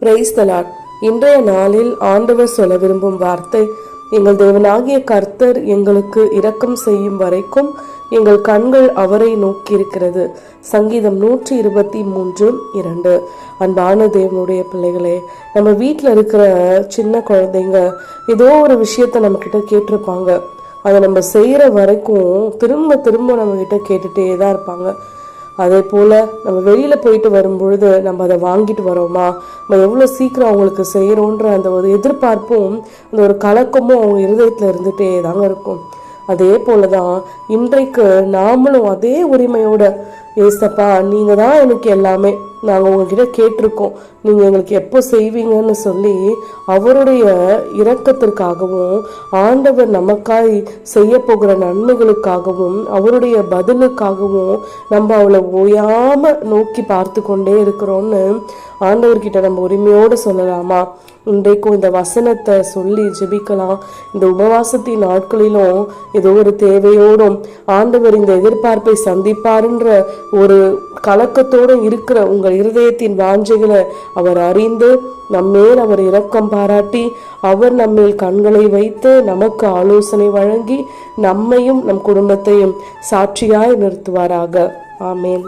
Praise the Lord. இன்றைய நாளில் ஆண்டவர் சொல்ல விரும்பும் வார்த்தை, எங்கள் தேவனாகிய கர்த்தர் எங்களுக்கு இரக்கம் செய்யும் வரைக்கும் எங்கள் கண்கள் அவரை நோக்கி இருக்கிறது. சங்கீதம் 123:2. அன்பான தேவனுடைய பிள்ளைகளே, நம்ம வீட்டில் இருக்கிற சின்ன குழந்தைங்க ஏதோ ஒரு விஷயத்த நம்ம கிட்ட கேட்டிருப்பாங்க. அதை நம்ம செய்யற வரைக்கும் திரும்ப திரும்ப நம்ம கிட்ட கேட்டுட்டே தான் இருப்பாங்க. அதே போல் நம்ம வெளியில் போயிட்டு வரும்பொழுது நம்ம அதை வாங்கிட்டு வரோமா, நம்ம எவ்வளோ சீக்கிரம் அவங்களுக்கு செய்கிறோன்ற அந்த ஒரு எதிர்பார்ப்பும் அந்த ஒரு கலக்கமும் அவங்க இருதயத்தில் இருந்துகிட்டே தாங்க இருக்கும். அதே போல தான் இன்றைக்கு நாமளும் அதே உரிமையோட, ஏசப்பா நீங்கள் தான் எனக்கு எல்லாமே, நாங்கள் உங்ககிட்ட கேட்டிருக்கோம், நீங்கள் எங்களுக்கு எப்போ செய்வீங்கன்னு சொல்லி அவருடைய இரக்கத்திற்காகவும் ஆண்டவர் நமக்காய் செய்ய போகிற நன்மைகளுக்காகவும் அவருடைய பதிலுக்காகவும் நம்ம அவளை ஓயாமல் நோக்கி பார்த்து கொண்டே இருக்கிறோன்னு ஆண்டவர்கிட்ட நம்ம உரிமையோடு சொல்லலாமா? இன்றைக்கும் இந்த வசனத்தை சொல்லி ஜெபிக்கலாம். இந்த உபவாசத்தின் நாட்களிலும் ஏதோ ஒரு தேவையோடும் ஆண்டவர் இந்த எதிர்பார்ப்பை சந்திப்பாருன்ற ஒரு கலக்கத்தோடு இருக்கிற உங்கள் இருதயத்தின் வாஞ்சைகளை அவர் அறிந்து நம்மேல் அவர் இரக்கம் பாராட்டி அவர் நம்மேல் கண்களை வைத்து நமக்கு ஆலோசனை வழங்கி நம்மையும் நம் குடும்பத்தையும் சாட்சியாய் நிறுத்துவாராக. ஆமேன்.